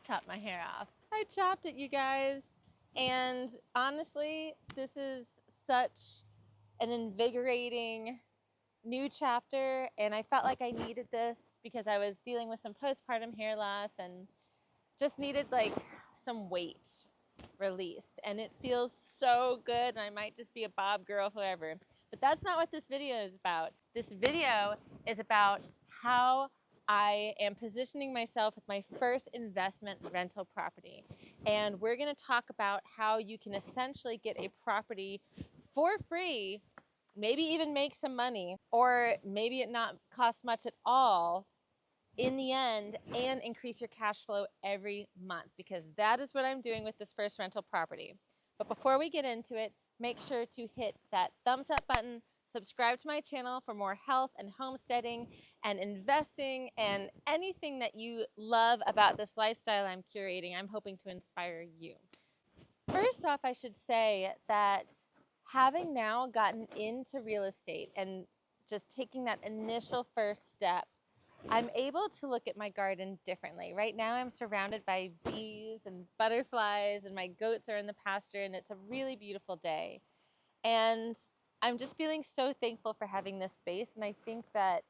chop my hair off. I chopped it, you guys. And honestly, this is such an invigorating new chapter, and I felt like I needed this because I was dealing with some postpartum hair loss and just needed like some weight released, and it feels so good, and I might just be a bob girl forever. But that's not what this video is about. This video is about how I am positioning myself with my first investment rental property. And we're going to talk about how you can essentially get a property for free, maybe even make some money, or maybe it not cost much at all in the end, and increase your cash flow every month, because that is what I'm doing with this first rental property. But before we get into it, make sure to hit that thumbs up button, subscribe to my channel for more health and homesteading and investing and anything that you love about this lifestyle I'm curating. I'm hoping to inspire you. First off, I should say that having now gotten into real estate and just taking that initial first step, I'm able to look at my garden differently. Right now I'm surrounded by bees and butterflies, and my goats are in the pasture, and it's a really beautiful day. And I'm just feeling so thankful for having this space. And I think that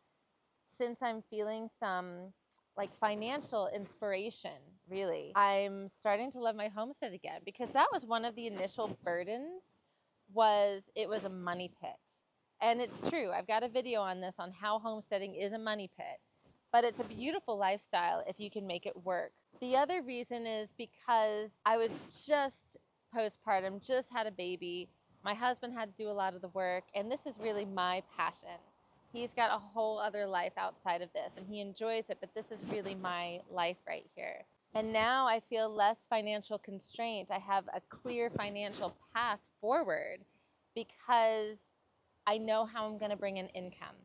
since I'm feeling some like financial inspiration, really, I'm starting to love my homestead again, because that was one of the initial burdens, was it was a money pit. And it's true. I've got a video on this on how homesteading is a money pit. But it's a beautiful lifestyle if you can make it work. The other reason is because I was just postpartum, just had a baby. My husband had to do a lot of the work, and this is really my passion. He's got a whole other life outside of this, and he enjoys it, but this is really my life right here. And now I feel less financial constraint. I have a clear financial path forward because I know how I'm going to bring in income.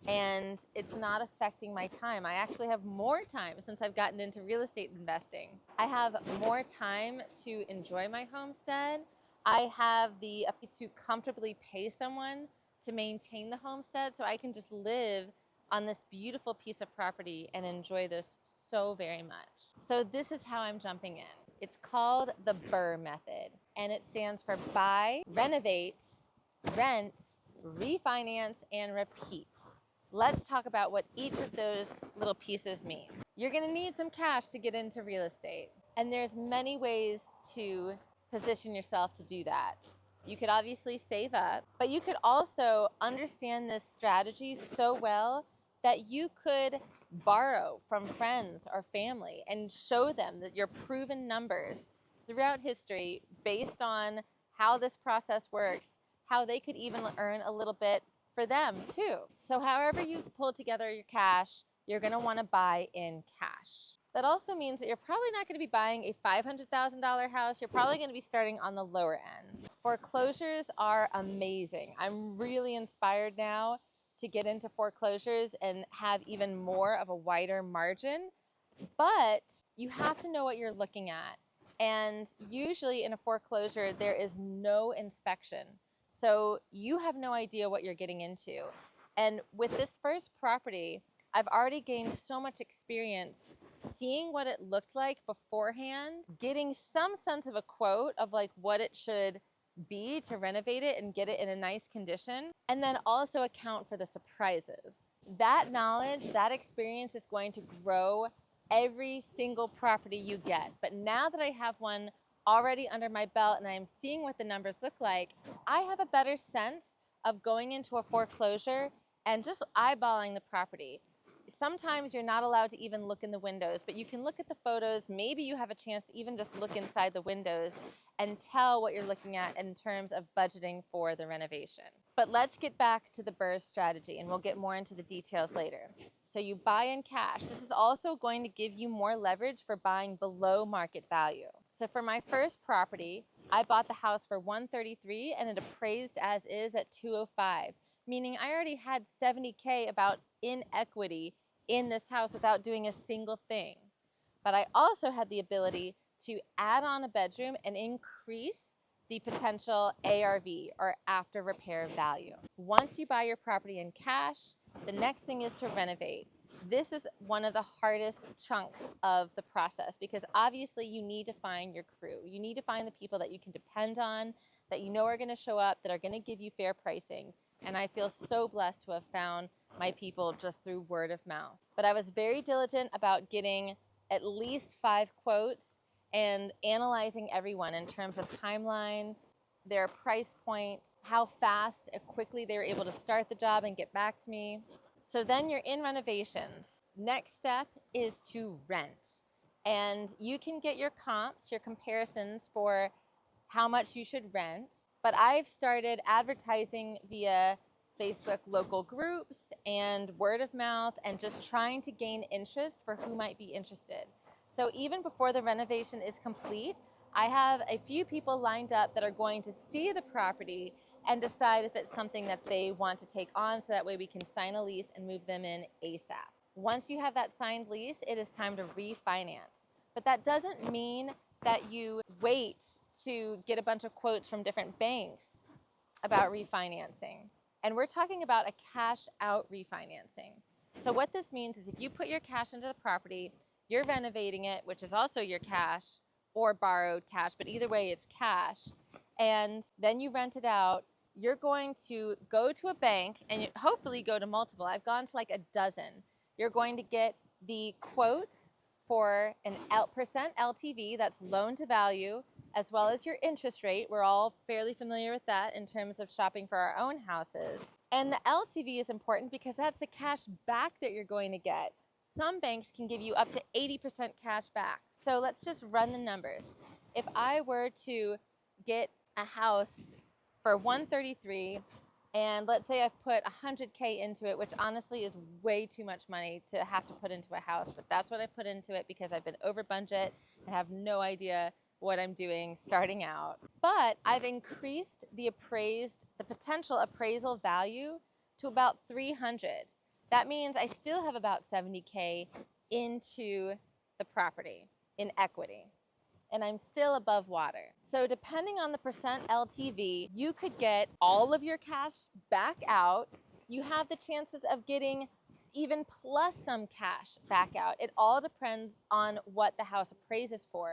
And it's not affecting my time. I actually have more time since I've gotten into real estate investing. I have more time to enjoy my homestead. I have the ability to comfortably pay someone to maintain the homestead, so I can just live on this beautiful piece of property and enjoy this so very much. So this is how I'm jumping in. It's called the BRRRR method, and it stands for buy, renovate, rent, refinance, and repeat. Let's talk about what each of those little pieces mean. You're going to need some cash to get into real estate, and there's many ways to position yourself to do that. You could obviously save up, but you could also understand this strategy so well that you could borrow from friends or family and show them that your proven numbers throughout history based on how this process works, how they could even earn a little bit for them too. So however you pull together your cash, you're going to want to buy in cash. That also means that you're probably not going to be buying a $500,000 house. You're probably going to be starting on the lower end. Foreclosures are amazing. I'm really inspired now to get into foreclosures and have even more of a wider margin. But you have to know what you're looking at. And usually in a foreclosure, there is no inspection. So you have no idea what you're getting into. And with this first property, I've already gained so much experience seeing what it looked like beforehand, getting some sense of a quote of like what it should be to renovate it and get it in a nice condition, and then also account for the surprises. That knowledge, that experience is going to grow every single property you get. But now that I have one already under my belt and I'm seeing what the numbers look like, I have a better sense of going into a foreclosure and just eyeballing the property. Sometimes you're not allowed to even look in the windows, but you can look at the photos. Maybe you have a chance to even just look inside the windows and tell what you're looking at in terms of budgeting for the renovation. But let's get back to the BRRRR strategy, and we'll get more into the details later. So you buy in cash. This is also going to give you more leverage for buying below market value. So for my first property, I bought the house for $133 and it appraised as is at $205, meaning I already had $70K about in equity in this house without doing a single thing. But I also had the ability to add on a bedroom and increase the potential ARV, or after repair value. Once you buy your property in cash, the next thing is to renovate. This is one of the hardest chunks of the process because obviously you need to find your crew. You need to find the people that you can depend on, that you know are going to show up, that are going to give you fair pricing. And I feel so blessed to have found my people just through word of mouth. But I was very diligent about getting at least 5 quotes and analyzing everyone in terms of timeline, their price points, how fast and quickly they were able to start the job and get back to me. So then you're in renovations. Next step is to rent. And you can get your comps, your comparisons for how much you should rent. But I've started advertising via Facebook local groups and word of mouth and just trying to gain interest for who might be interested. So even before the renovation is complete, I have a few people lined up that are going to see the property and decide if it's something that they want to take on, so that way we can sign a lease and move them in ASAP. Once you have that signed lease, it is time to refinance. But that doesn't mean that you wait to get a bunch of quotes from different banks about refinancing. And we're talking about a cash out refinancing. So what this means is if you put your cash into the property, you're renovating it, which is also your cash or borrowed cash, but either way it's cash, and then you rent it out, you're going to go to a bank and hopefully go to multiple. I've gone to like a dozen. You're going to get the quotes for an percent LTV, that's loan to value, as well as your interest rate. We're all fairly familiar with that in terms of shopping for our own houses. And the LTV is important because that's the cash back that you're going to get. Some banks can give you up to 80% cash back. So let's just run the numbers. If I were to get a house for $133, and let's say I've put $100K into it, which honestly is way too much money to have to put into a house, but that's what I put into it because I've been over budget and have no idea what I'm doing starting out. But I've increased the potential appraisal value to about 300. That means I still have about 70K into the property in equity, and I'm still above water. So depending on the percent LTV, you could get all of your cash back out. You have the chances of getting even plus some cash back out. It all depends on what the house appraises for.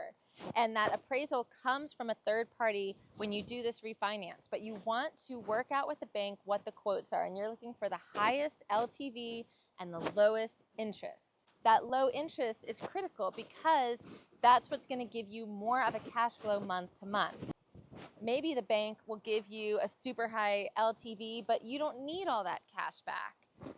And that appraisal comes from a third party when you do this refinance. But you want to work out with the bank what the quotes are, and you're looking for the highest LTV and the lowest interest. That low interest is critical because that's what's going to give you more of a cash flow month to month. Maybe the bank will give you a super high LTV, but you don't need all that cash back.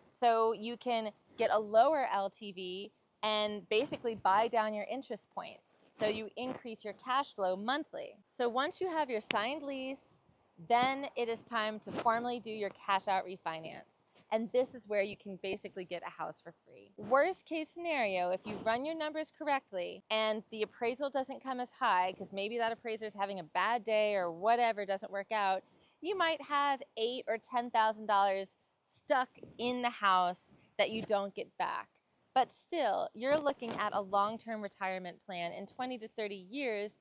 So you can get a lower LTV and basically buy down your interest points. So you increase your cash flow monthly. So once you have your signed lease, then it is time to formally do your cash out refinance. And this is where you can basically get a house for free. Worst case scenario, if you run your numbers correctly and the appraisal doesn't come as high, because maybe that appraiser is having a bad day or whatever doesn't work out, you might have $8,000 or $10,000 stuck in the house that you don't get back. But still, you're looking at a long-term retirement plan. In 20 to 30 years,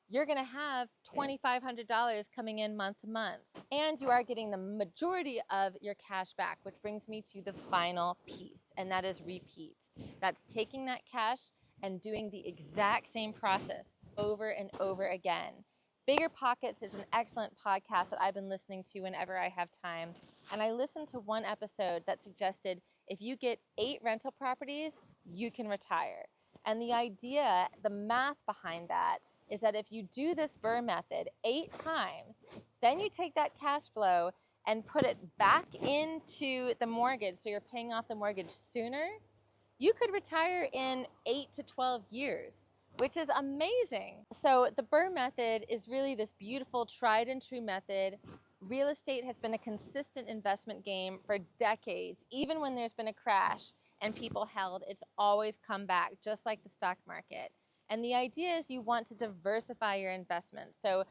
you're going to have $2,500 coming in month to month. And you are getting the majority of your cash back, which brings me to the final piece, and that is repeat. That's taking that cash and doing the exact same process over and over again. Bigger Pockets is an excellent podcast that I've been listening to whenever I have time. And I listened to one episode that suggested if you get 8 rental properties, you can retire. And the idea, the math behind that, is that if you do this BRRRR method 8 times, then you take that cash flow and put it back into the mortgage, so you're paying off the mortgage sooner, you could retire in 8 to 12 years, which is amazing. So the BRRRR method is really this beautiful tried and true method. Real estate has been a consistent investment game for decades. Even when there's been a crash and people held, it's always come back, just like the stock market. And the idea is you want to diversify your investments. So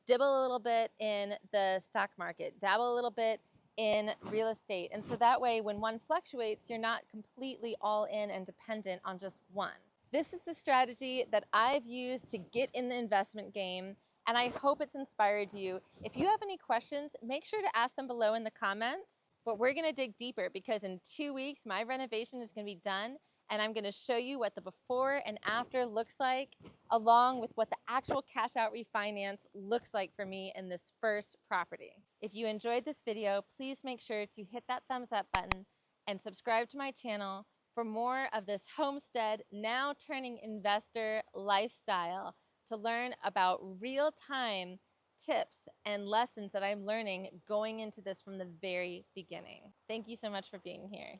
dibble a little bit in the stock market, dabble a little bit in real estate. And so that way, when one fluctuates, you're not completely all in and dependent on just one. This is the strategy that I've used to get in the investment game, and I hope it's inspired you. If you have any questions, make sure to ask them below in the comments. But we're gonna dig deeper because in 2 weeks, my renovation is gonna be done and I'm gonna show you what the before and after looks like, along with what the actual cash out refinance looks like for me in this first property. If you enjoyed this video, please make sure to hit that thumbs up button and subscribe to my channel for more of this homestead, now turning investor lifestyle, to learn about real-time tips and lessons that I'm learning going into this from the very beginning. Thank you so much for being here.